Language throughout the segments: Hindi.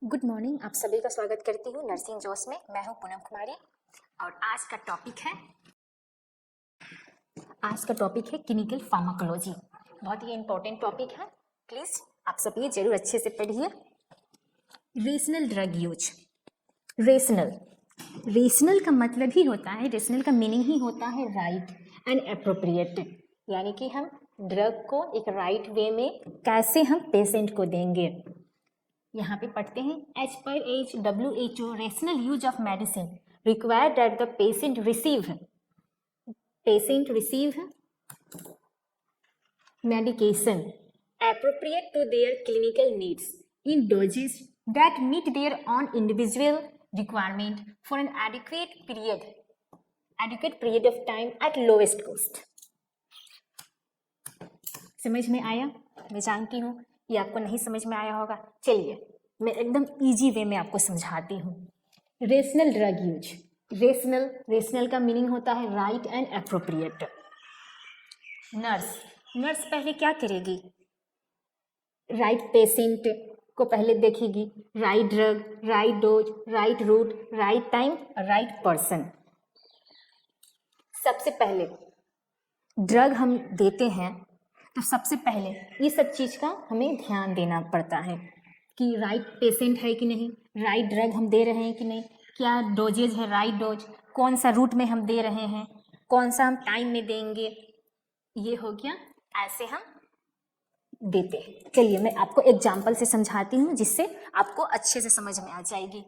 Good morning. आप सभी का स्वागत करती हूँ नर्सिंग जोश में। मैं हूँ पूनम कुमारी और आज का टॉपिक है क्लिनिकल फार्माकोलॉजी। बहुत ही इंपॉर्टेंट टॉपिक है, प्लीज़ आप सब ये जरूर अच्छे से पढ़िए। Rational drug use. रेशनल का मतलब ही होता है, रेशनल का मीनिंग ही होता है राइट एंड एप्रोप्रिएट, यानी कि हम ड्रग को एक राइट वे में कैसे हम पेशेंट को देंगे। यहाँ पे पढ़ते हैं, as per WHO rational use of medicine require that the patient receive medication appropriate to their clinical needs in doses that meet their own individual requirement for an adequate period of time at lowest cost। समझ में आया? मैं जानती हूँ ये आपको नहीं समझ में आया होगा। चलिए मैं एकदम इजी वे में आपको समझाती हूँ। Rational drug use. रेशनल का मीनिंग होता है राइट एंड एप्रोप्रिएट। नर्स पहले क्या करेगी? राइट पेशेंट को पहले देखेगी, right drug, right dose, right route, right time, right person. सबसे पहले ड्रग हम देते हैं तो सबसे पहले ये सब चीज़ का हमें ध्यान देना पड़ता है कि राइट पेशेंट है कि नहीं, राइट ड्रग हम दे रहे हैं कि नहीं, क्या डोजेज है, राइट डोज, कौन सा रूट में हम दे रहे हैं, कौन सा हम टाइम में देंगे। ये हो गया, ऐसे हम देते हैं। चलिए मैं आपको एग्जाम्पल से समझाती हूँ जिससे आपको अच्छे से समझ में आ जाएगी।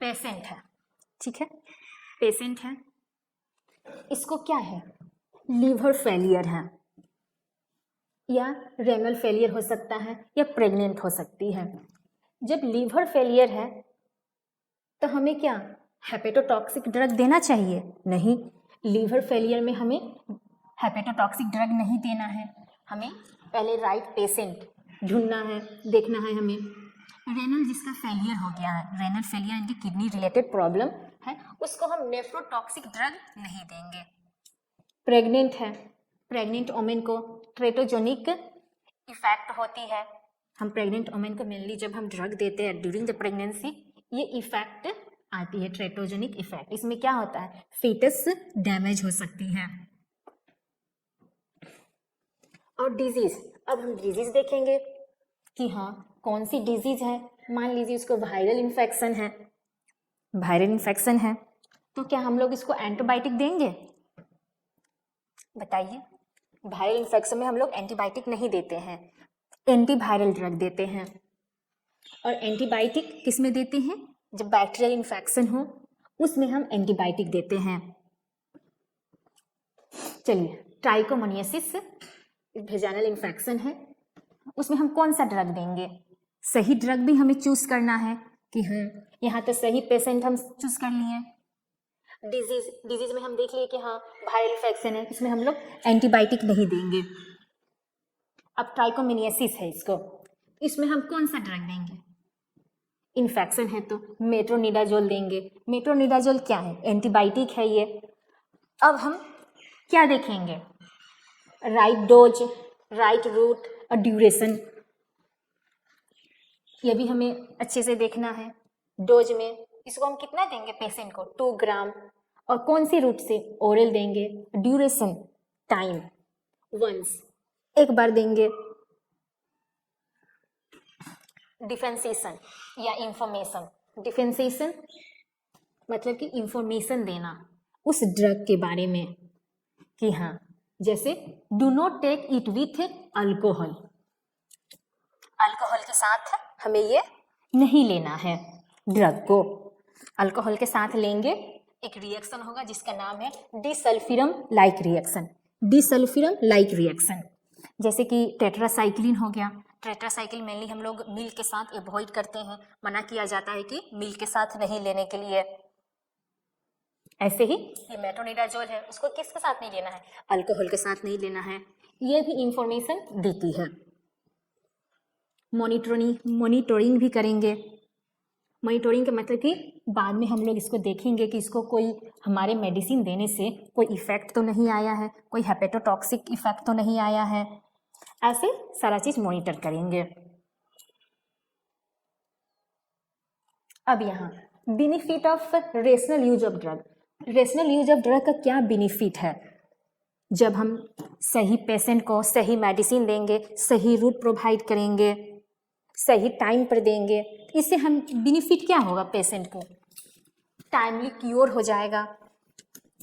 पेशेंट है, ठीक है, पेशेंट है, इसको क्या है, लीवर फेलियर है या रेनल फेलियर हो सकता है या प्रेग्नेंट हो सकती है। जब लीवर फेलियर है तो हमें क्या हेपेटोटॉक्सिक ड्रग देना चाहिए? नहीं, लीवर फेलियर में हमें हेपेटोटॉक्सिक ड्रग नहीं देना है। हमें पहले राइट पेशेंट ढूंढना है, देखना है हमें। रेनल जिसका फेलियर हो गया है, रेनल फेलियर यानी किडनी रिलेटेड प्रॉब्लम है, उसको हम नेफ्रोटॉक्सिक ड्रग नहीं देंगे। प्रेग्नेंट है, प्रेग्नेंट वोमेन को ट्रेटोजेनिक इफेक्ट होती है। हम प्रेग्नेंट वोमेन को मेनली जब हम ड्रग देते हैं ड्यूरिंग द प्रेगनेंसी, ये इफेक्ट आती है, ट्रेटोजेनिक इफेक्ट। इसमें क्या होता है, फीटस डैमेज हो सकती है। और डिजीज, अब हम डिजीज देखेंगे कि हाँ कौन सी डिजीज है। मान लीजिए उसको वायरल इन्फेक्शन है, तो क्या हम लोग इसको एंटीबायोटिक देंगे? बताइए, वायरल इन्फेक्शन में हम लोग एंटीबायोटिक नहीं देते हैं, एंटीवायरल ड्रग देते हैं। और एंटीबायोटिक किस में देते हैं? जब बैक्टीरियल इन्फेक्शन हो उसमें हम एंटीबायोटिक देते हैं। चलिए, ट्राइकोमोनियासिस वेजाइनल इन्फेक्शन है, उसमें हम कौन सा ड्रग देंगे? सही ड्रग भी हमें चूज करना है कि हाँ यहाँ तो सही पेशेंट हम चूज कर लिए। डिजीज में हम देख लिए कि हाँ वायरल इन्फेक्शन है, इसमें हम लोग एंटीबायोटिक नहीं देंगे। अब ट्राइकोमोनियासिस है, इसमें हम कौन सा ड्रग देंगे? इन्फेक्शन है तो मेट्रोनिडाजोल देंगे। मेट्रोनिडाजोल क्या है? एंटीबायोटिक है ये। अब हम क्या देखेंगे? राइट डोज, राइट रूट और ड्यूरेशन, ये भी हमें अच्छे से देखना है। डोज में इसको हम कितना देंगे पेशेंट को? 2 ग्राम। और कौन सी रूट से? ओरल देंगे। ड्यूरेशन, टाइम, वंस, एक बार देंगे। डिफरेंशिएशन या इंफॉर्मेशन, डिफरेंशिएशन मतलब कि इंफॉर्मेशन देना उस ड्रग के बारे में कि हाँ, जैसे do not take it with alcohol, alcohol के साथ हमें ये नहीं लेना है ड्रग को। अल्कोहल के साथ लेंगे एक रिएक्शन होगा जिसका नाम है डिसल्फिरम लाइक रिएक्शन। जैसे कि टेट्रासाइक्लिन हो गया। टेट्रासाइक्लिन मेनली हम लोग मिल्क के साथ अवॉइड करते हैं, मना किया जाता है कि मिल्क के साथ नहीं लेने के लिए। ऐसे ही ये मेट्रोनिडाजोल है, उसको किसके साथ नहीं लेना है? अल्कोहल के साथ नहीं लेना है। ये भी इंफॉर्मेशन देती है। मॉनिटरिंग भी करेंगे। मॉनिटरिंग का मतलब कि बाद में हम लोग इसको देखेंगे कि इसको कोई हमारे मेडिसिन देने से कोई इफ़ेक्ट तो नहीं आया है, कोई हेपेटोटॉक्सिक इफ़ेक्ट तो नहीं आया है, ऐसे सारा चीज़ मॉनिटर करेंगे। अब यहाँ benefit of rational use of drug. Rational use of drug का क्या बेनिफिट है? जब हम सही पेशेंट को सही मेडिसिन देंगे, सही रूट प्रोवाइड करेंगे, सही टाइम पर देंगे, इससे हम बेनिफिट क्या होगा पेशेंट को? टाइमली क्योर हो जाएगा,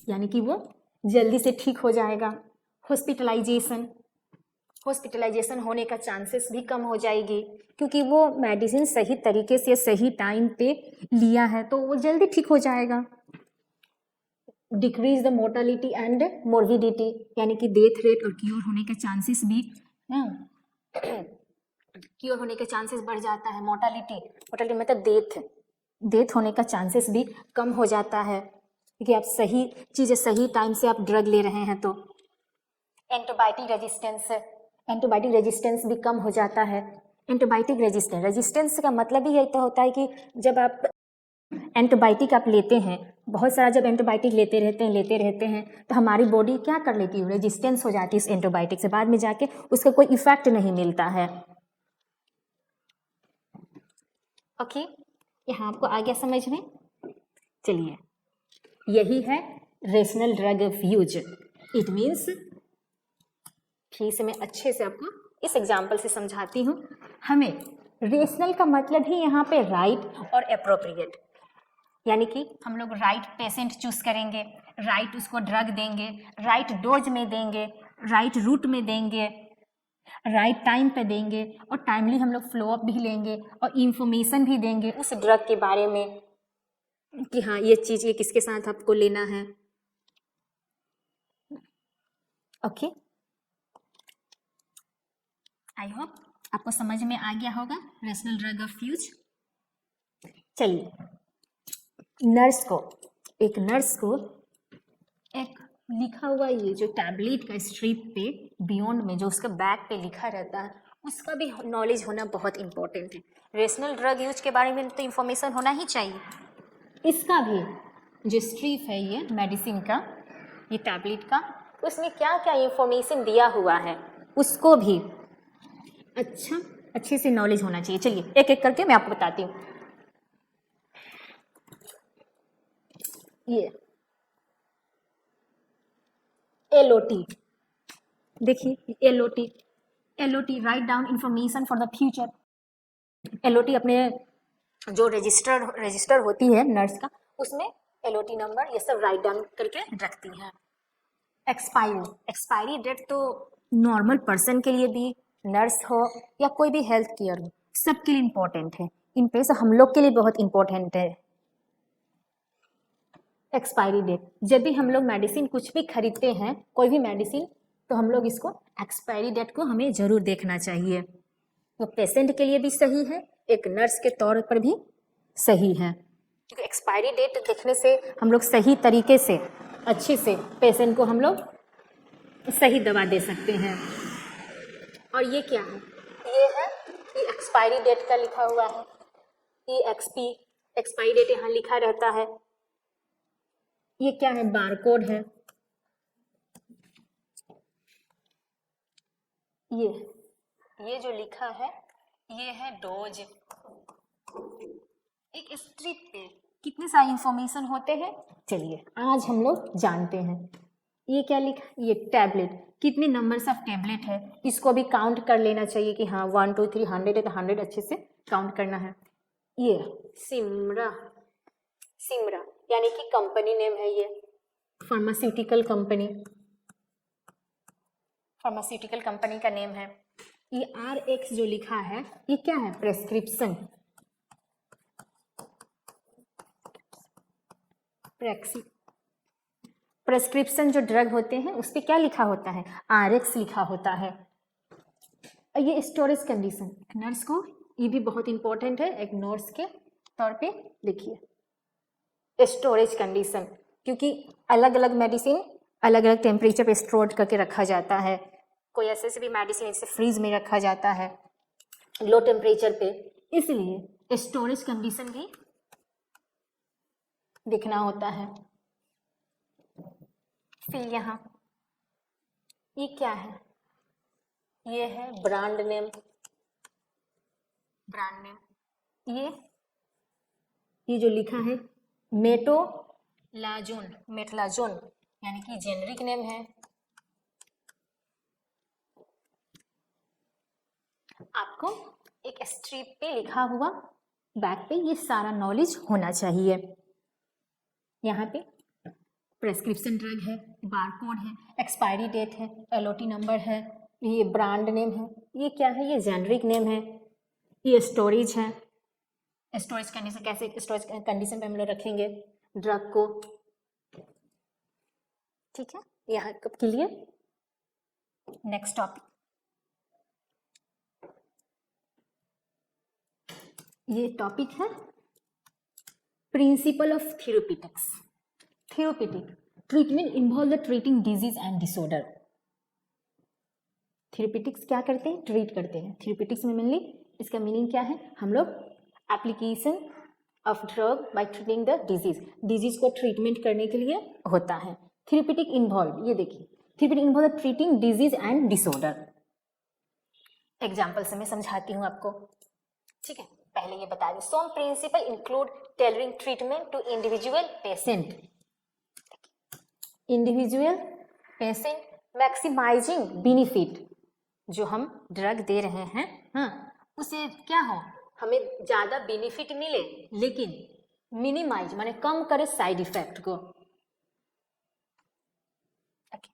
यानी कि वो जल्दी से ठीक हो जाएगा। हॉस्पिटलाइजेशन होने का चांसेस भी कम हो जाएगी, क्योंकि वो मेडिसिन सही तरीके से सही टाइम पे लिया है तो वो जल्दी ठीक हो जाएगा। Decrease the mortality and morbidity, यानी कि डेथ रेट और क्योर होने के चांसेस भी क्योर होने के चांसेस बढ़ जाता है। मोर्टालिटी मतलब डेथ होने का चांसेस भी कम हो जाता है, क्योंकि आप सही चीज़ें सही टाइम से आप ड्रग ले रहे हैं। तो एंटीबायोटिक रेजिस्टेंस भी कम हो जाता है। एंटीबायोटिक रेजिस्टेंस का मतलब ही यही तो होता है कि जब आप एंटीबायोटिक आप लेते हैं, बहुत सारा जब एंटीबायोटिक लेते रहते हैं तो हमारी बॉडी क्या कर लेती है, रेजिस्टेंस हो जाती है इस एंटीबायोटिक से, बाद में जाके उसका कोई इफेक्ट नहीं मिलता है। ओके, यहाँ आपको आ गया समझ में? चलिए, यही है rational drug of use. It means, फिर से मैं अच्छे से आपको इस एग्जाम्पल से समझाती हूँ। हमें रेशनल का मतलब ही यहाँ पे राइट और एप्रोप्रिएट, यानी कि हम लोग राइट पेशेंट चूज करेंगे, राइट उसको ड्रग देंगे, राइट डोज में देंगे, राइट रूट में देंगे, राइट टाइम पे देंगे, और टाइमली हम लोग फ्लो अप भी लेंगे और इंफॉर्मेशन भी देंगे उस ड्रग के बारे में कि हाँ ये चीज़ ये किसके साथ आपको लेना है। ओके, आई होप आपको समझ में आ गया होगा रेशनल ड्रग ऑफ यूज। चलिए, एक नर्स को एक लिखा हुआ ये जो टैबलेट का स्ट्रिप पे बियॉन्ड में जो उसका बैक पे लिखा रहता है उसका भी नॉलेज होना बहुत इंपॉर्टेंट है। रेशनल ड्रग यूज के बारे में तो इंफॉर्मेशन होना ही चाहिए। इसका भी जो स्ट्रिप है ये मेडिसिन का, ये टैबलेट का, उसमें क्या क्या इंफॉर्मेशन दिया हुआ है उसको भी अच्छे से नॉलेज होना चाहिए। चलिए एक एक करके मैं आपको बताती हूँ। ये LOT, देखिए LOT write down information for the future. LOT अपने जो रजिस्टर होती है नर्स का, उसमें LOT नंबर ये सब राइट डाउन करके रखती हैं। एक्सपायरी डेट तो नॉर्मल पर्सन के लिए भी, नर्स हो या कोई भी हेल्थ केयर हो, सबके लिए इम्पोर्टेंट है। इन पे से हम लोग के लिए बहुत इम्पोर्टेंट है एक्सपायरी डेट। जब भी हम लोग मेडिसिन कुछ भी खरीदते हैं, कोई भी मेडिसिन, तो हम लोग इसको एक्सपायरी डेट को हमें ज़रूर देखना चाहिए। वो पेशेंट के लिए भी सही है, एक नर्स के तौर पर भी सही है, क्योंकि एक्सपायरी डेट देखने से हम लोग सही तरीके से अच्छे से पेशेंट को हम लोग सही दवा दे सकते हैं। और ये क्या है? ये है कि एक्सपायरी डेट का लिखा हुआ है, EXP, एक्सपायरी डेट यहाँ लिखा रहता है। ये क्या है? बारकोड है। ये जो लिखा है ये है डोज। एक स्ट्रिप पे कितने सारे इंफॉर्मेशन होते हैं, चलिए आज हम लोग जानते हैं। ये क्या लिखा? ये टैबलेट, कितने नंबर्स ऑफ टैबलेट है, इसको भी काउंट कर लेना चाहिए कि हाँ 1 2 3 100 है तो 100 अच्छे से काउंट करना है। ये सिमरा यानी कि कंपनी नेम है, ये फार्मास्यूटिकल कंपनी का नेम है। ये RX जो लिखा है ये क्या है? प्रेस्क्रिप्शन जो ड्रग होते हैं उस पर क्या लिखा होता है? RX लिखा होता है। ये स्टोरेज कंडीशन, नर्स को ये भी बहुत इंपॉर्टेंट है, एक नर्स के तौर पे देखिए स्टोरेज कंडीशन, क्योंकि अलग अलग मेडिसिन अलग अलग टेम्परेचर पे स्टोर करके रखा जाता है। कोई ऐसे भी मेडिसिन इसे फ्रीज में रखा जाता है लो टेम्परेचर पे, इसलिए स्टोरेज कंडीशन भी देखना होता है। फिर यहाँ ये क्या है, ये है ब्रांड नेम, ब्रांड नेम। ये जो लिखा है मेटोलाजोन, मेटलाजोन यानी कि जेनरिक नेम है। आपको एक स्ट्रिप पे लिखा हुआ बैक पे ये सारा नॉलेज होना चाहिए। यहाँ पे प्रेस्क्रिप्शन ड्रग है, बारकोड है, एक्सपायरी डेट है, एलओटी नंबर है, ये ब्रांड नेम है, ये क्या है, ये जेनरिक नेम है, ये स्टोरेज है, स्टोरेज कंडीशन, कैसे स्टोरेज कंडीशन पे हम लोग रखेंगे ड्रग को। ठीक है, यहाँ कब क्लियर। नेक्स्ट टॉपिक, ये टॉपिक है principle of therapeutics. Therapeutic treatment involve the treating disease and disorder. Therapeutics क्या करते हैं, ट्रीट करते हैं। थेरेप्यूटिक्स में मेनली इसका मीनिंग क्या है, हम लोग application of drug by treating the disease को ट्रीटमेंट करने के लिए होता है। थेरेप्यूटिक इन्वॉल्व, ये देखिए therapeutic involve the treating disease and disorder. Example से मैं समझाती हूँ आपको। ठीक है, पहले ये बता दें, some principle include tailoring treatment to individual patient, individual patient maximising benefit. जो हम ड्रग दे रहे हैं, हाँ, उसे क्या हो, हमें ज़्यादा बेनिफिट मिले लेकिन मिनिमाइज माने कम करे साइड इफेक्ट को।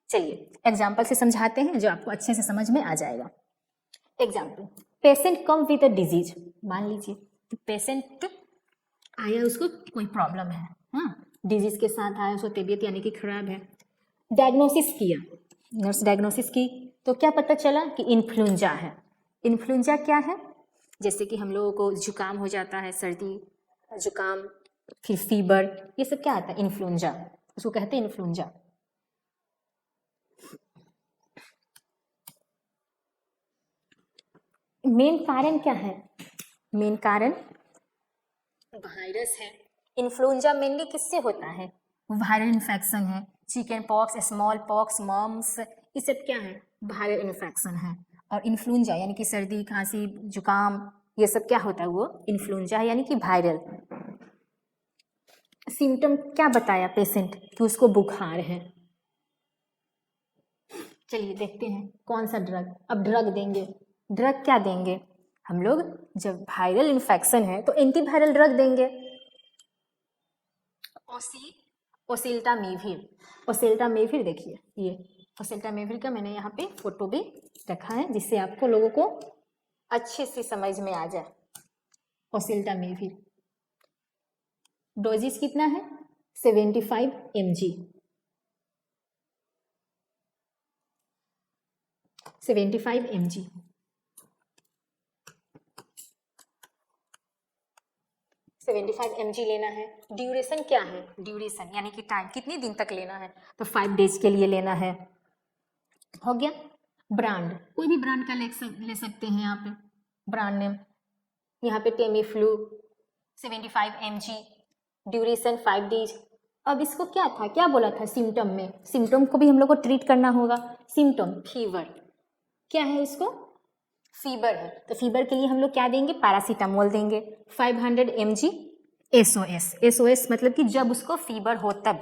चलिए एग्जाम्पल से समझाते हैं जो आपको अच्छे से समझ में आ जाएगा। Example, patient come with a disease. मान लीजिए पेशेंट आया, उसको कोई प्रॉब्लम है, हाँ, डिजीज के साथ आया, उसको तबीयत यानी कि खराब है। डायग्नोसिस किया, नर्स डायग्नोसिस की तो क्या पता चला कि इन्फ्लुएंजा है। इन्फ्लुएंजा क्या है, जैसे कि हम लोगों को जुकाम हो जाता है, सर्दी जुकाम, फिर फीवर, ये सब क्या आता है, इन्फ्लुएंजा, उसको कहते हैं इन्फ्लुएंजा। मेन कारण क्या है, मेन कारण वायरस है। इन्फ्लुएंजा मेनली किससे होता है, वायरल इन्फेक्शन है। Chicken pox, small pox, mumps, ये सब क्या है, वायरल इन्फेक्शन है। और इन्फ्लुएंजा यानी कि सर्दी खांसी जुकाम, ये सब क्या होता है, वो इन्फ्लुएंजा है यानी कि वायरल। सिम्टम क्या बताया पेशेंट कि उसको बुखार है। चलिए देखते हैं कौन सा ड्रग, अब ड्रग देंगे। ड्रग क्या देंगे हम लोग, जब वायरल इन्फेक्शन है तो एंटीवायरल ड्रग देंगे। ओसेल्टामेविर, ओसेल्टामेविर देखिए, ये ओसेल्टामेविर का मैंने यहाँ पे फोटो भी रखा है जिससे आपको लोगों को अच्छे से समझ में आ जाए। ओसेल्टामेविर डोजेस कितना है, 75 mg, 75 mg। 75 mg लेना है। ड्यूरेशन क्या है, ड्यूरेशन यानी कि टाइम, कितने दिन तक लेना है, तो 5 डेज के लिए लेना है। हो गया। ब्रांड, कोई भी ब्रांड का ले सकते हैं यहाँ पे, ब्रांड नेम। यहाँ पे टेमीफ्लू 75 mg, ड्यूरेशन 5 डेज। अब इसको क्या था, क्या बोला था सिम्टम में, सिम्टम को भी हम लोग को ट्रीट करना होगा। सिम्टम फीवर, क्या है इसको, फीवर है, तो फीवर के लिए हम लोग क्या देंगे, पैरासीटामोल देंगे। 500 mg SOS, SOS मतलब कि जब उसको फीवर हो तब,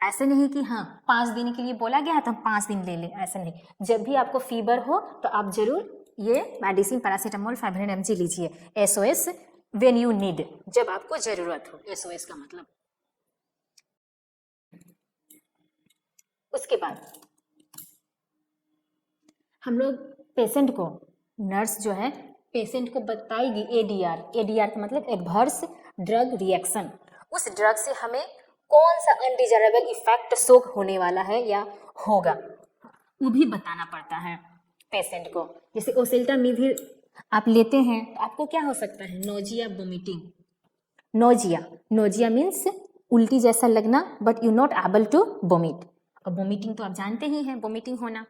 ऐसे नहीं कि हाँ 5 दिन के लिए बोला गया तो हम 5 दिन ले लें, ऐसा नहीं। जब भी आपको फीवर हो तो आप जरूर ये मेडिसिन पैरासीटामोल 500 mg लीजिए। SOS व्हेन यू नीड, जब आपको जरूरत हो, SOS का मतलब। उसके बाद हम लोग पेशेंट को, नर्स जो है पेशेंट को बताएगी ADR, ADR का मतलब एडवर्स ड्रग रिएक्शन। उस ड्रग से हमें कौन सा अनडिजायरेबल इफेक्ट शो होने वाला है या होगा, वो भी बताना पड़ता है पेशेंट को। जैसे ओसेल्टामेविर आप लेते हैं तो आपको क्या हो सकता है, nausea, vomiting. Nausea, nausea means उल्टी जैसा लगना, but you not able to vomit. और वोमिटिंग तो आप जानते ही हैं, वोमिटिंग होना।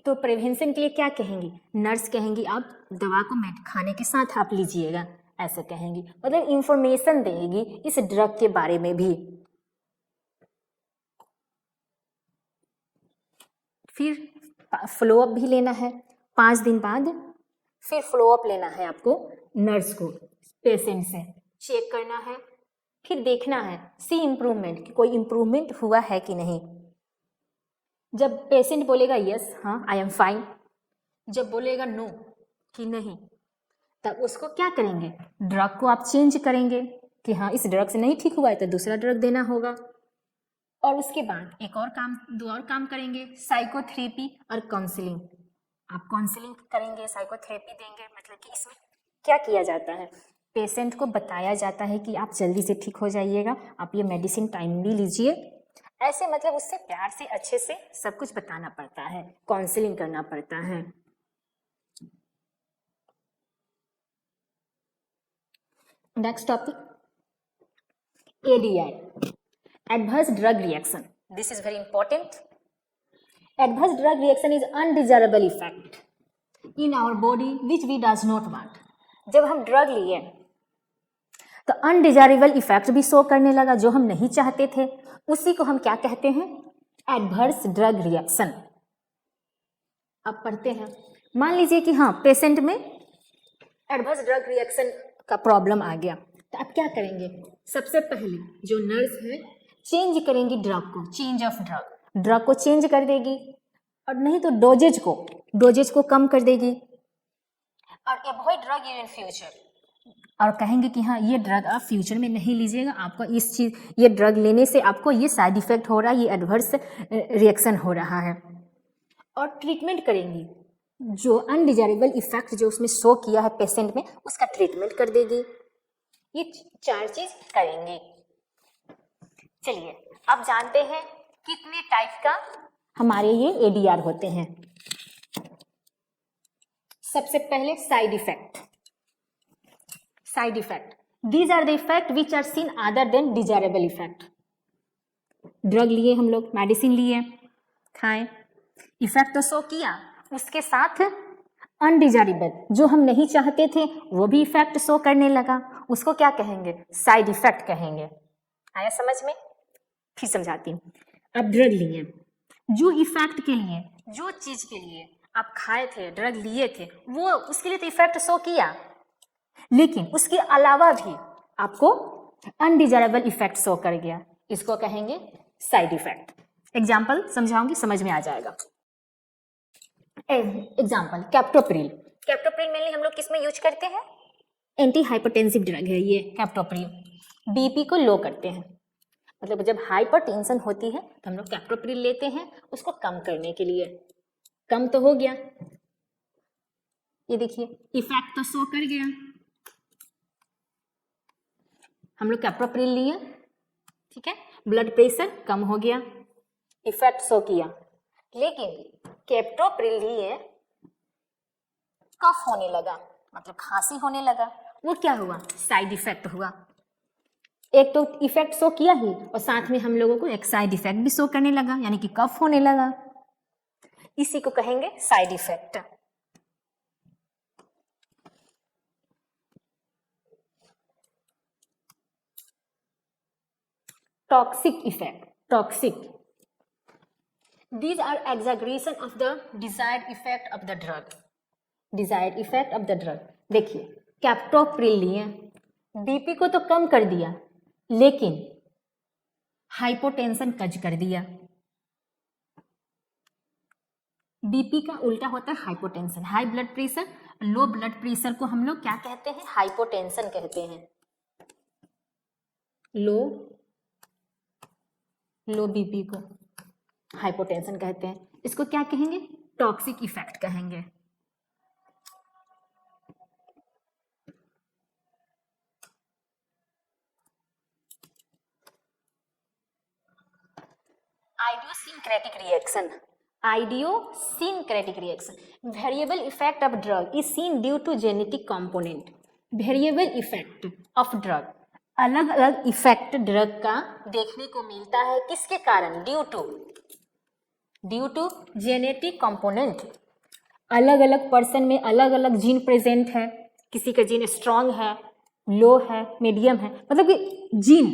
तो प्रिवेंशन के लिए क्या कहेंगी, नर्स कहेंगी आप दवा को खाने के साथ आप लीजिएगा, ऐसे कहेंगी, मतलब इंफॉर्मेशन देगी इस ड्रग के बारे में भी। फिर फ्लो अप भी लेना है 5 दिन बाद, फिर फ्लो अप लेना है आपको नर्स को, पेशेंट से चेक करना है, फिर देखना है सी इम्प्रूवमेंट कि कोई इम्प्रूवमेंट हुआ है कि नहीं। जब पेशेंट बोलेगा यस हाँ आई एम फाइन, जब बोलेगा नो कि नहीं, तब उसको क्या करेंगे, ड्रग को आप चेंज करेंगे कि हाँ इस ड्रग से नहीं ठीक हुआ है तो दूसरा ड्रग देना होगा। और उसके बाद एक और काम, 2 और काम करेंगे, साइकोथेरेपी और काउंसलिंग। आप काउंसलिंग करेंगे, साइकोथेरेपी देंगे, मतलब कि इसमें क्या किया जाता है, पेशेंट को बताया जाता है कि आप जल्दी से ठीक हो जाइएगा, आप ये मेडिसिन टाइमली लीजिए, ऐसे मतलब उससे प्यार से अच्छे से सब कुछ बताना पड़ता है, काउंसलिंग करना पड़ता है। Next topic ADR, adverse drug reaction. This is very important. Adverse drug reaction is undesirable effect in our body which we does not want. जब हम ड्रग लिए तो अनडिजायरेबल इफेक्ट भी शो करने लगा, जो हम नहीं चाहते थे, उसी को हम क्या कहते हैं, एडवर्स ड्रग रिएक्शन। अब पढ़ते हैं, मान लीजिए कि हाँ पेशेंट में एडवर्स ड्रग रिएक्शन का प्रॉब्लम आ गया, तो आप क्या करेंगे, सबसे पहले जो नर्स है चेंज करेंगी ड्रग को, चेंज ऑफ ड्रग को चेंज कर देगी, और नहीं तो डोजेज को कम कर देगी, और अवॉइड ड्रग इन फ्यूचर, और कहेंगे कि हाँ ये ड्रग आप फ्यूचर में नहीं लीजिएगा, आपको इस चीज़ ये ड्रग लेने से आपको ये साइड इफेक्ट हो रहा है, ये एडवर्स रिएक्शन हो रहा है। और ट्रीटमेंट करेंगी, जो अनडिजायरेबल इफेक्ट जो उसमें शो किया है पेशेंट में, उसका ट्रीटमेंट कर देगी। ये 4 चीज करेंगी। चलिए अब जानते हैं कितने टाइप का हमारे ये ADR होते हैं। सबसे पहले side effect. These are the effect which are seen other than desirable effect. Drug लिए हम लोग, मेडिसिन लिए, खाएं, इफेक्ट तो शो किया, उसके साथ अनडिजायरेबल जो हम नहीं चाहते थे वो भी इफेक्ट शो करने लगा, उसको क्या कहेंगे, साइड इफेक्ट कहेंगे। आया समझ में? फिर समझाती हूँ। अब ड्रग लिए, जो इफेक्ट के लिए, जो चीज के लिए आप खाए थे, ड्रग लिए थे, वो उसके लिए तो इफेक्ट शो किया, लेकिन उसके अलावा भी आपको अनडिजायरेबल इफेक्ट शो कर गया, इसको कहेंगे साइड इफेक्ट। एग्जाम्पल समझाऊंगी, समझ में आ जाएगा। Example captopril. कैप्टोप्रिल मेनली हम लोग किस में यूज करते हैं, एंटी हाइपरटेंसिव ड्रग है ये कैप्टोप्रिल, बीपी को लो करते हैं, मतलब जब हाइपरटेंशन होती है तो हम लोग कैप्टोप्रिल लेते हैं उसको कम करने के लिए। कम तो हो गया, ये देखिए इफेक्ट तो शो कर गया, हम लोग कैप्टोप्रिल लिए, ठीक है, ब्लड प्रेशर कम हो गया, इफेक्ट शो किया। लेकिन कैप्टोप्रिल लिए कफ होने लगा, मतलब खांसी होने लगा, वो क्या हुआ, साइड इफेक्ट हुआ। एक तो इफेक्ट शो किया ही, और साथ में हम लोगों को एक साइड इफेक्ट भी शो करने लगा, यानी कि कफ होने लगा, इसी को कहेंगे side effect. Toxic effect, toxic, these are exaggeration of the desired effect of the drug, desired effect of the drug। देखिए कैप्टोप्रिल लिए, बीपी को तो कम कर दिया, लेकिन हाइपोटेंशन कज कर दिया। बीपी का उल्टा होता है hypotension, high blood pressure, low blood pressure को हम लोग क्या कहते हैं, हाइपोटेंशन कहते हैं। लो बीपी को हाइपोटेंशन कहते हैं, इसको क्या कहेंगे, टॉक्सिक इफेक्ट कहेंगे। Idiosyncratic reaction, variable effect of drug is seen due to genetic component। variable effect of drug, अलग अलग इफेक्ट ड्रग का देखने को मिलता है, किसके कारण, ड्यू टू जेनेटिक कंपोनेंट। अलग अलग पर्सन में अलग अलग जीन प्रेजेंट है, किसी का जीन स्ट्रांग है, लो है, मीडियम है, मतलब कि जीन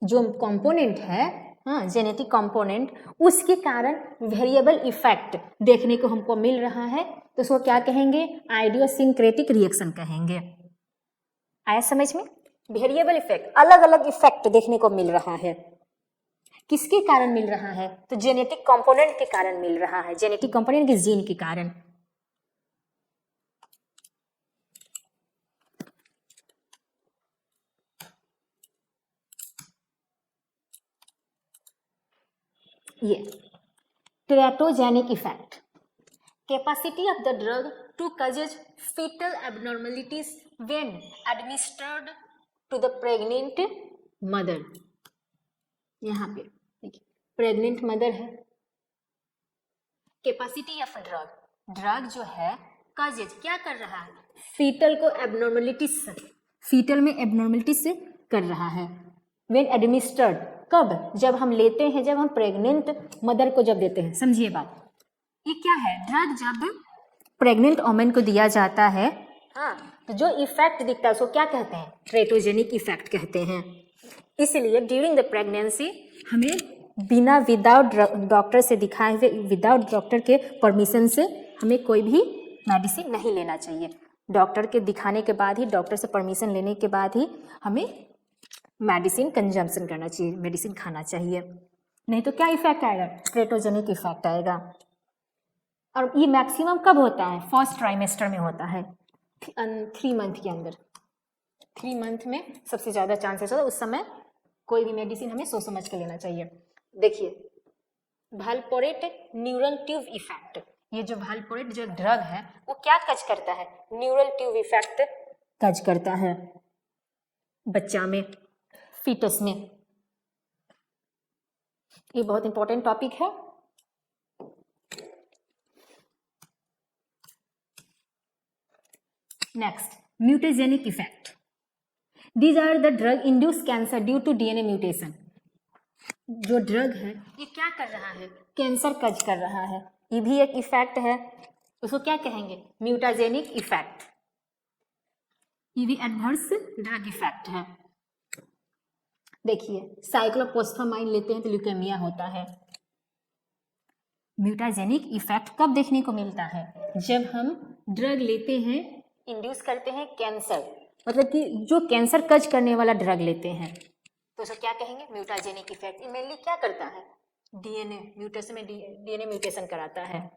जो कंपोनेंट है, हाँ, जेनेटिक कंपोनेंट, उसके कारण वेरिएबल इफेक्ट देखने को हमको मिल रहा है, तो उसको क्या कहेंगे? आइडियोसिंक्रेटिक रिएक्शन कहेंगे। आया समझ में? वेरिएबल इफेक्ट, अलग अलग इफेक्ट देखने को मिल रहा है। किसके कारण मिल रहा है? तो जेनेटिक कंपोनेंट के कारण मिल रहा है, जेनेटिक कंपोनेंट के जीन के कारण। ये teratogenic effect, capacity of the drug to cause fetal abnormalities when administered to the pregnant mother। यहाँ पे देखिए, प्रेग्नेंट मदर है, कैपेसिटी ऑफ ड्रग, ड्रग जो है काजेज क्या कर रहा है? फीटल को एबनॉर्मलिटीज से, फीटल में एबनॉर्मलिटीज से कर रहा है। व्हेन एडमिनिस्टर्ड, कब? जब हम लेते हैं, जब हम प्रेग्नेंट मदर को जब देते हैं। समझिए बात, ये क्या है? ड्रग जब प्रेग्नेंट वुमेन को दिया जाता है, हाँ, तो जो इफेक्ट दिखता है उसको क्या कहते हैं? टेराटोजेनिक इफेक्ट कहते हैं। इसलिए ड्यूरिंग द प्रेगनेंसी हमें बिना विदाउट डॉक्टर से दिखाए हुए, विदाउट डॉक्टर के परमिशन से हमें कोई भी मेडिसिन नहीं लेना चाहिए। डॉक्टर के दिखाने के बाद ही, डॉक्टर से परमिशन लेने के बाद ही हमें मेडिसिन कंजम्पशन करना चाहिए, मेडिसिन खाना चाहिए, नहीं तो क्या इफेक्ट आएगा? टेराटोजेनिक इफेक्ट आएगा। और ये मैक्सिमम कब होता है? फर्स्ट ट्राइमेस्टर में होता है, 3 मंथ के अंदर, 3 मंथ में सबसे ज़्यादा चांसेस होता है। उस समय कोई भी मेडिसिन हमें सोच समझ के लेना चाहिए। देखिए, वाल्पोरेट न्यूरल ट्यूब इफेक्ट, ये जो वाल्पोरेट जो ड्रग है वो क्या कज करता है? न्यूरल ट्यूब इफेक्ट कज करता है बच्चा में, फीटस में। ये बहुत इंपॉर्टेंट टॉपिक है। Next, mutagenic effect, these are the drug induce cancer due to DNA mutation. जो ड्रग है ये क्या कर रहा है? कैंसर कज कर रहा है, ये भी एक इफेक्ट है, उसको क्या कहेंगे? Mutagenic effect. ये भी एडवर्स ड्रग इफेक्ट है। देखिए, साइक्लोफॉस्फामाइन लेते हैं तो ल्यूकेमिया होता है। म्यूटाजेनिक इफेक्ट कब देखने को मिलता है? जब हम ड्रग लेते हैं, इंड्यूस करते हैं कैंसर, मतलब कि जो कैंसर कज करने वाला ड्रग लेते हैं, तो उसको क्या कहेंगे? Mutagenic effect. ये मेनली क्या करता है? डीएनए म्यूटेशन में डीएनए म्यूटेशन कराता है।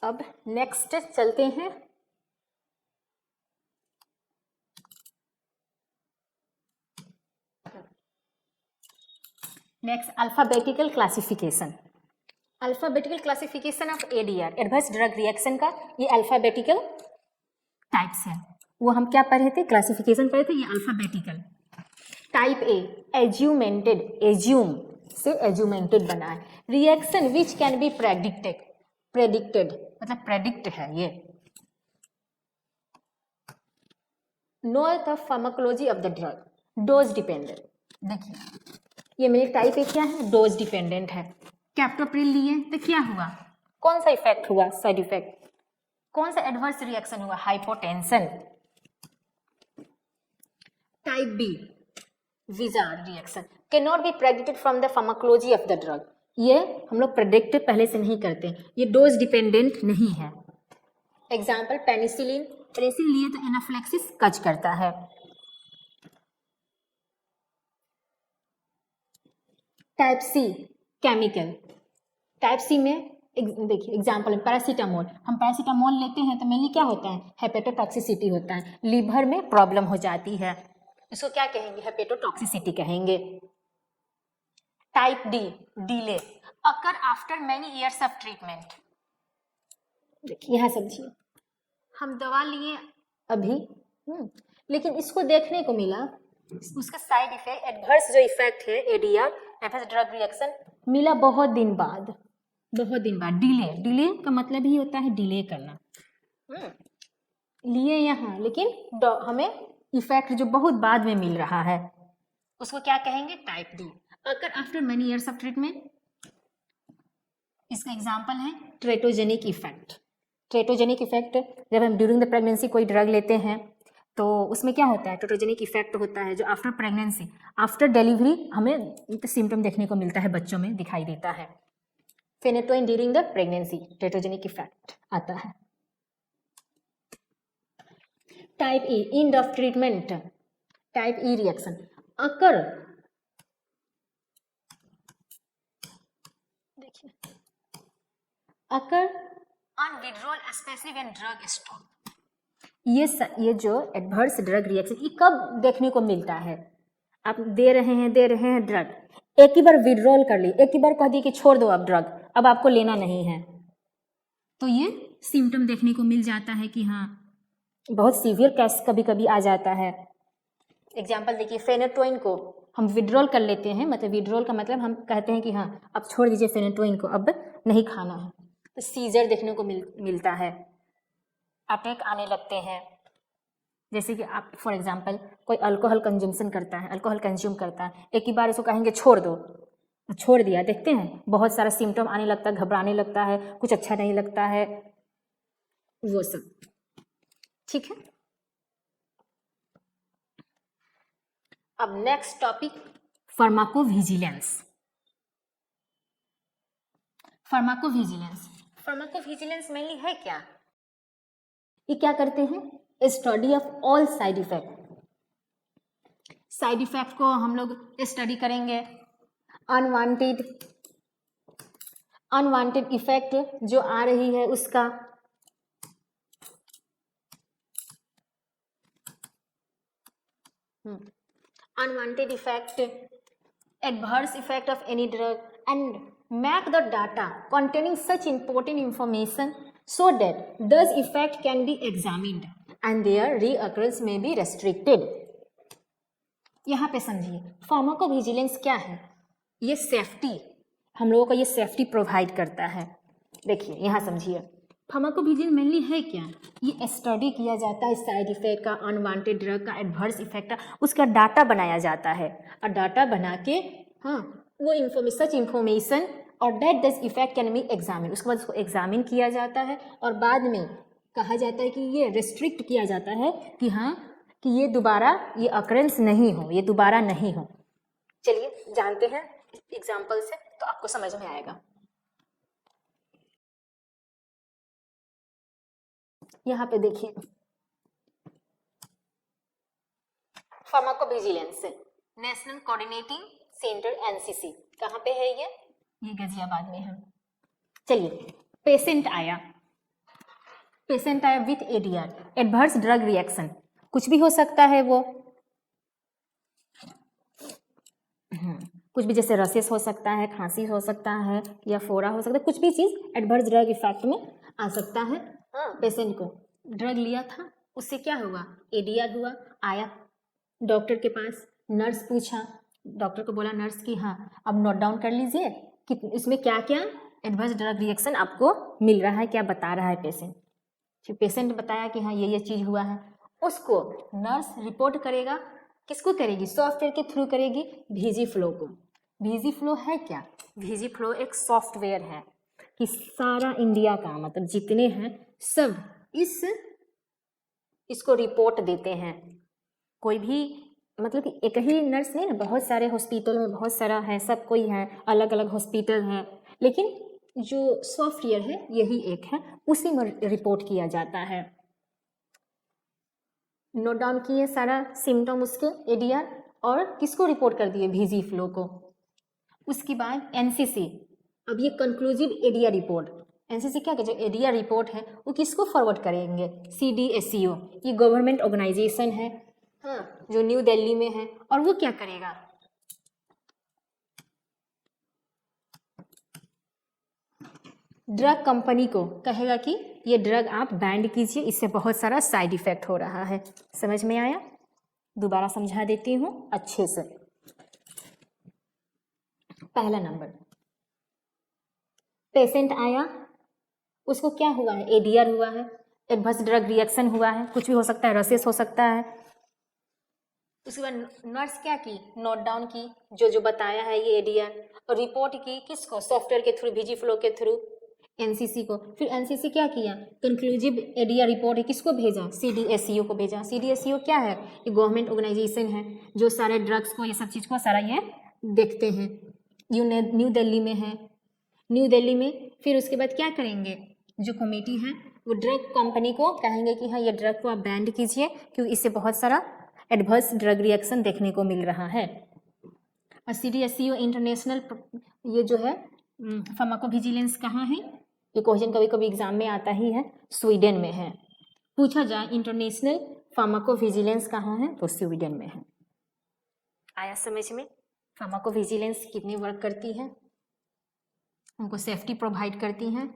अब नेक्स्ट चलते हैं, next alphabetical classification. Alphabetical classification of ADR, adverse drug reaction का ये अल्फाबेटिकल टाइप्स है। वो हम क्या पढ़े थे? क्लासिफिकेशन पढ़े थे, ये अल्फाबेटिकल। टाइप ए, एज्यूमेंटेड, एज्यूम से एज्यूमेंटेड बना है। Reaction which can be predicted, predicted मतलब प्रेडिक्ट है ये। Know the pharmacology of the drug, dose dependent. देखिए, ये मेरे टाइप ए क्या है? डोज डिपेंडेंट है। कैप्टोप्रिल लिए तो क्या हुआ? कौन सा इफेक्ट हुआ? Side effect. कौन सा एडवर्स रिएक्शन हुआ? हाइपोटेंशन। टाइप बी, विजार्ड reaction, can not be predicted from the pharmacology of the drug. ये हम लोग प्रेडिक्ट पहले से नहीं करते, ये डोज डिपेंडेंट नहीं है। एग्जाम्पल पेनिसिलिन, पेनिसिलिन लिए तो एनाफिलैक्सिस कज करता है। Type C, chemical. Type C में देखिए एग्जाम्पल पैरासीटामोल, हम पैरासीटामोल लेते हैं तो मेनली क्या होता है? हेपेटोटॉक्सिसिटी होता है, लीवर में प्रॉब्लम हो जाती है, इसको क्या कहेंगे? हेपेटोटॉक्सिसिटी कहेंगे। Type D, delay, occur after many years of treatment. देखिए यहाँ समझिए, हम दवा लिए अभी, लेकिन इसको देखने को मिला, उसका साइड इफेक्ट, एडवर्स जो इफेक्ट है एडीआर, एडवर्स ड्रग रिएक्शन, मिला बहुत दिन बाद, बहुत दिन बाद। डिले, डिले का मतलब ही होता है डिले करना। लिए यहाँ, लेकिन हमें इफेक्ट जो बहुत बाद में मिल रहा है, उसको क्या कहेंगे? Type D. अगर after many years of treatment, इसका एग्जाम्पल है ट्रेटोजेनिक इफेक्ट। ट्रेटोजेनिक इफेक्ट जब हम ड्यूरिंग द प्रेगनेंसी कोई ड्रग लेते हैं तो उसमें क्या होता है, ट्रेटोजेनिक इफेक्ट होता है जो आफ्टर प्रेगनेंसी, आफ्टर डिलीवरी हमें सिम्टम देखने को मिलता है, बच्चों में दिखाई देता है। Phenytoin during the pregnancy teratogenic effect आता है। Type E end of treatment. Type E reaction occur, देखिए occur on withdrawal specially when drug stop. ये जो एडवर्स ड्रग रिएक्शन ये कब देखने को मिलता है, आप दे रहे हैं ड्रग, एक ही बार विड्रॉल कर ली, एक ही बार कह दी कि छोड़ दो अब ड्रग, अब आपको लेना नहीं है, तो ये सिम्टम देखने को मिल जाता है कि हाँ बहुत सीवियर केस कभी कभी आ जाता है। एग्जाम्पल देखिए, फेनेटोइन को हम विड्रॉल कर लेते हैं, मतलब विड्रॉल का मतलब हम कहते हैं कि हाँ अब छोड़ दीजिए फेनेटोइन को, अब नहीं खाना है, तो सीजर देखने को मिलता है, अटैक आने लगते हैं। जैसे कि आप फॉर एग्जांपल कोई अल्कोहल कंज्यूमशन करता है, अल्कोहल कंज्यूम करता है, एक ही बार इसको कहेंगे छोड़ दो, छोड़ दिया, देखते हैं बहुत सारा सिम्टम आने लगता है, घबराने लगता है, कुछ अच्छा नहीं लगता है, वो सब। ठीक है, अब next topic pharmacovigilance. Pharmacovigilance mainly है क्या, ये क्या करते हैं, study of all side effect. Side effect को हम लोग स्टडी करेंगे, अनवांटेड इफेक्ट जो आ रही है उसका, unwanted effect, adverse effect of any drug, and make the data containing such important information so that those effect can be examined and their reoccurrence may be restricted। यहाँ पे समझिए फार्माकोविजिलेंस क्या है, ये सेफ्टी, हम लोगों को ये सेफ्टी प्रोवाइड करता है। देखिए यहाँ समझिए फार्माकोविजिलेंस मेनली है क्या, ये स्टडी किया जाता है साइड इफेक्ट का, अनवांटेड ड्रग का, एडवर्स इफेक्ट का, उसका डाटा बनाया जाता है, और डाटा बना के हाँ वो सच इंफॉर्मेशन और that this effect can be examine, उसके बाद उसको एग्जामिन किया जाता है और बाद में कहा जाता है कि ये रिस्ट्रिक्ट किया जाता है कि हाँ कि ये दोबारा ये अकरेंस नहीं हो, ये दोबारा नहीं हो। चलिए जानते हैं एग्जाम्पल से तो आपको समझ में आएगा। यहाँ पे देखिए pharmacovigilance national coordinating centre NCC कहाँ पे है, ये गाजियाबाद में है। चलिए पेशेंट आया with ADR, adverse drug reaction, कुछ भी हो सकता है वो, कुछ भी, जैसे रसेस हो सकता है, खांसी हो सकता है, या फोड़ा हो सकता है, कुछ भी चीज़ एडवर्स ड्रग इफेक्ट में आ सकता है। पेशेंट को ड्रग लिया था, उससे क्या हुआ, एडीआर हुआ, आया डॉक्टर के पास, नर्स पूछा, डॉक्टर को बोला नर्स की हाँ अब नोट डाउन कर लीजिए कि इसमें क्या क्या एडवर्स ड्रग रिएक्शन आपको मिल रहा है, क्या बता रहा है पेशेंट। फिर पेशेंट बताया कि हाँ ये चीज़ हुआ है, उसको नर्स रिपोर्ट करेगा, किसको करेगी, सॉफ्टवेयर के थ्रू करेगी, वीजी फ्लो को। वीजी फ्लो है क्या, वीजी फ्लो एक सॉफ्टवेयर है कि सारा इंडिया का मतलब जितने हैं सब इसको रिपोर्ट देते हैं। कोई भी मतलब कि एक ही नर्स नहीं ना, बहुत सारे हॉस्पिटल में बहुत सारा है, सब कोई है, अलग अलग हॉस्पिटल हैं, लेकिन जो सॉफ्टवेयर है यही एक है, उसी में रिपोर्ट किया जाता है। नोट डाउन किए सारा सिम्टम उसके एडीआर, और किसको रिपोर्ट कर दिए, वीजी फ्लो को। उसके बाद एनसीसी, अब ये कंक्लूसिव एडीआर रिपोर्ट, एनसीसी क्या जो एडीआर रिपोर्ट है वो किसको फॉरवर्ड करेंगे, सीडीएससीओ, ये गवर्नमेंट ऑर्गेनाइजेशन है हाँ जो न्यू दिल्ली में है, और वो क्या करेगा, ड्रग कंपनी को कहेगा कि ये ड्रग आप बैंड कीजिए, इससे बहुत सारा साइड इफेक्ट हो रहा है। समझ में आया, दोबारा समझा देती हूँ अच्छे से। पहला नंबर, पेशेंट आया, उसको क्या हुआ है, एडीआर हुआ है, एडवर्स ड्रग रिएक्शन हुआ है, कुछ भी हो सकता है, रसेस हो सकता है, उसके बाद नर्स क्या की, नोट डाउन की जो जो बताया है ये एडीआर, और रिपोर्ट की किसको, सॉफ्टवेयर के थ्रू, विजी फ्लो के थ्रू एनसीसी को। फिर एनसीसी क्या किया, कंक्लूसिव एडीआर रिपोर्ट है किसको भेजा, सीडीएसईओ को भेजा। सीडीएसईओ क्या है, ये गवर्नमेंट ऑर्गेनाइजेशन है जो सारे ड्रग्स को, ये सब चीज़ को सारा ये देखते हैं। न्यू दिल्ली में है, न्यू दिल्ली में। फिर उसके बाद क्या करेंगे, जो कमेटी है वो ड्रग कंपनी को कहेंगे कि हाँ ये ड्रग को आप बैंड कीजिए क्योंकि इससे बहुत सारा एडवर्स ड्रग रिएक्शन देखने को मिल रहा है। और सीडीएसईओ इंटरनेशनल, ये जो है फार्माकोविजिलेंस कहाँ है, ये क्वेश्चन कभी कभी एग्जाम में आता ही है, स्वीडन में है। पूछा जाए इंटरनेशनल फार्माकोविजिलेंस कहाँ है, तो स्वीडन में है। आया समझ में, फार्माकोविजिलेंस कितनी वर्क करती है, हमको सेफ्टी प्रोवाइड करती हैं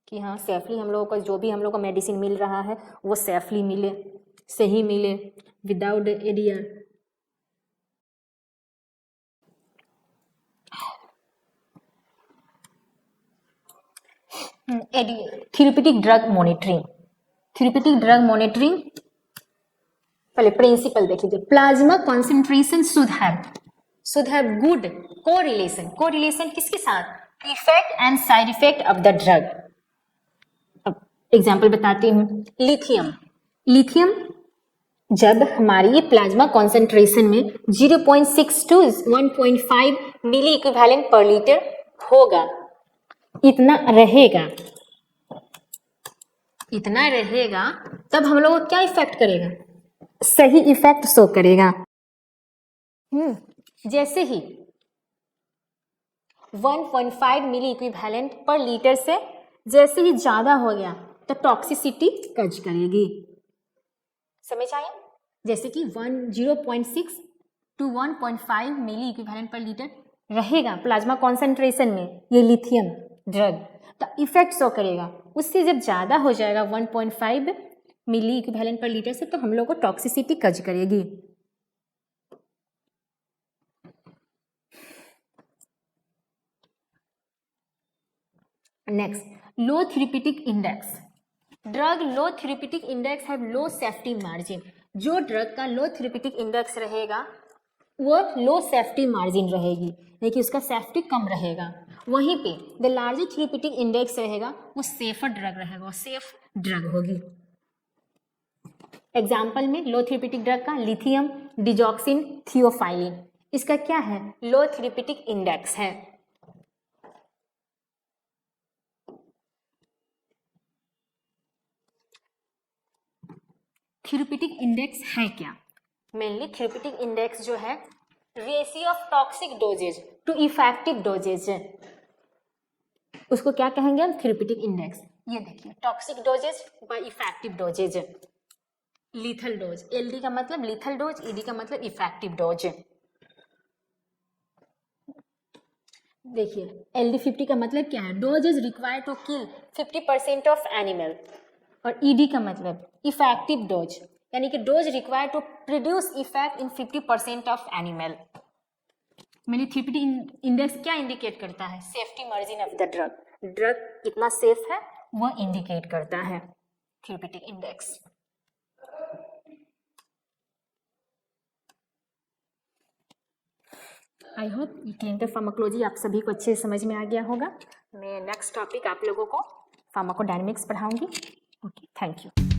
कि हाँ सेफली हम लोगों को जो भी हम लोग को मेडिसिन मिल रहा है वो सेफली मिले, सही मिले, without ADR. Therapeutic drug monitoring, therapeutic drug monitoring, पहले प्रिंसिपल देख लीजिए। Plasma concentration should have good correlation, correlation किसके साथ, effect and side effect of the drug. अब एग्जांपल बताती हूँ, लिथियम, लिथियम जब हमारी प्लाज्मा कॉन्सेंट्रेशन में 0.6 to 1.5 milliequivalent per litre होगा, इतना रहेगा, इतना रहेगा, तब हम लोग को क्या इफेक्ट करेगा, सही इफेक्ट शो करेगा। जैसे ही 1.5 मिली इक्विवेलेंट पर लीटर से जैसे ही ज्यादा हो गया तो टॉक्सिसिटी कज करेगी, समझ आया। जैसे कि 0.6 to 1.5 milliequivalent per litre रहेगा प्लाज्मा कॉन्सेंट्रेशन में ये लिथियम ड्रग, तो इफेक्ट शो करेगा। उससे जब ज़्यादा हो जाएगा 1.5 मिली इक्विवेलेंट पर लीटर से, तो हम लोग को टॉक्सिसिटी कज करेगी। Next, low therapeutic index, drug low therapeutic index have low safety margin. जो ड्रग का लो थेरेप्यूटिक इंडेक्स रहेगा वो लो सेफ्टी मार्जिन रहेगी, देखिए उसका सेफ्टी कम रहेगा। वहीं पे द लार्जर थेरेप्यूटिक इंडेक्स रहेगा वो सेफर ड्रग रहेगा, वो सेफ ड्रग होगी। एग्जाम्पल में लो थेरेप्यूटिक ड्रग का लिथियम डिजॉक्सिन थियोफाइलिन, इसका क्या है, लो थेरेप्यूटिक इंडेक्स है। थेरेप्यूटिक इंडेक्स है क्या, मेनली थेरेप्यूटिक इंडेक्स जो है ratio of toxic doses to effective doses, उसको क्या कहेंगे हम, थेरेप्यूटिक इंडेक्स। ये देखिए toxic doses by effective doses, lethal dose, LD का मतलब लीथल डोज, ईडी का मतलब इफेक्टिव डोज। देखिए LD50 का मतलब क्या है, dose is required to kill 50% of animal, और ईडी का मतलब इफेक्टिव डोज, यानी कि dose required to produce effect in 50% of animal. मेरी थेरेप्यूटिक इंडेक्स क्या इंडिकेट करता है, safety margin of the drug, drug कितना सेफ है वो इंडिकेट करता है थेरेप्यूटिक इंडेक्स। आई होप ये क्लिनिकल फार्माकोलॉजी आप सभी को अच्छे से समझ में आ गया होगा। मैं नेक्स्ट टॉपिक आप लोगों को फार्माकोडायनेमिक्स पढ़ाऊंगी। Okay, thank you.